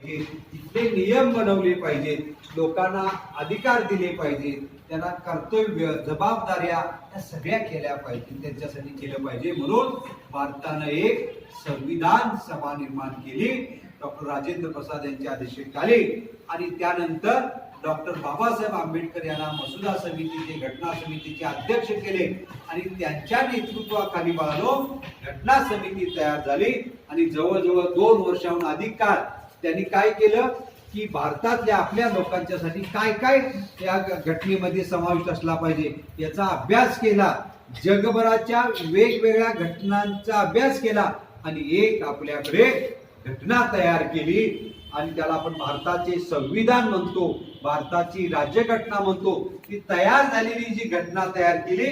तिथले नियम बनवले पाहिजेत, लोकांना अधिकार दिले पाहिजेत, त्यांना कर्तव्य जबाबदाऱ्या या सगळ्या केल्या पाहिजेत, त्यांच्यासाठी केलं पाहिजे. म्हणून भारतानं एक संविधान सभा निर्माण केली डॉक्टर राजेंद्र प्रसाद यांच्या अध्यक्षतेखाली, आणि त्यानंतर डॉक्टर बाबासाहेब आंबेडकर यांना मसुदा समितीचे घटना समितीचे अध्यक्ष केले आणि त्यांच्या नेतृत्वाखाली बाळानो घटना समिती तयार झाली. आणि जवळजवळ 2 वर्षाहून अधिक काळ त्यांनी काय केलं की भारतातल्या आपल्या लोकांच्यासाठी काय काय या घटनेमध्ये समाविष्ट असला पाहिजे याचा अभ्यास केला, जगभराच्या वेगवेगळ्या घटनांचा अभ्यास केला आणि एक आपल्याकडे घटना तयार केली आणि त्याला आपण भारताचे संविधान म्हणतो, भारताची राज्यघटना म्हणतो. ती तयार झालेली जी घटना तयार केली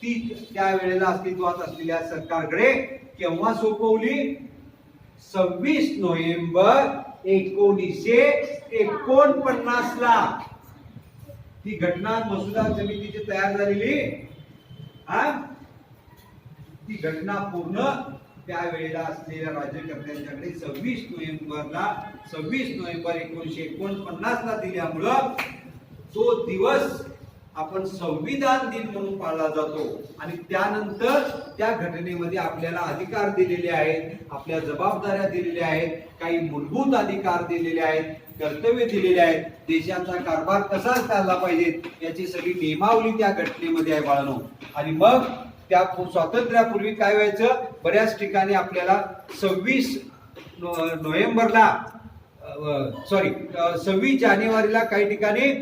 ती त्यावेळेला अस्तित्वात असलेल्या सरकारकडे केव्हा सोपवली? 26 नोव्हेंबर 1949 ला ती घटना मसुदा समितीची तयार झालेली. ती घटना पूर्ण त्यावेळेला असलेल्या राज्यकर्त्यांच्याकडे 26 नोव्हेंबर 1949 ला दिल्यामुळं तो दिवस आपण संविधान दिन म्हणून पाळला जातो. आणि त्यानंतर त्या घटनेमध्ये आपल्याला अधिकार दिलेले आहेत, आपल्या जबाबदाऱ्या दिलेल्या आहेत, काही मूलभूत अधिकार दिलेले आहेत, कर्तव्य दिलेले आहेत, देशाचा कारभार कसा चालला पाहिजे याची सगळी नियमावली त्या घटनेमध्ये आहे बाळांनो. आणि मग त्या स्वातंत्र्यापूर्वी काय व्हायचं, बऱ्याच ठिकाणी आपल्याला 26 जानेवारीला काही ठिकाणी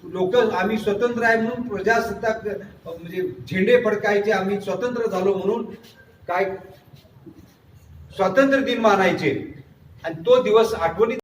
लोक आम्ही स्वतंत्र आहे म्हणून प्रजासत्ताक म्हणजे झेंडे फडकायचे, आम्ही स्वतंत्र झालो म्हणून काय स्वातंत्र्य दिन मानायचे आणि तो दिवस आठवणीत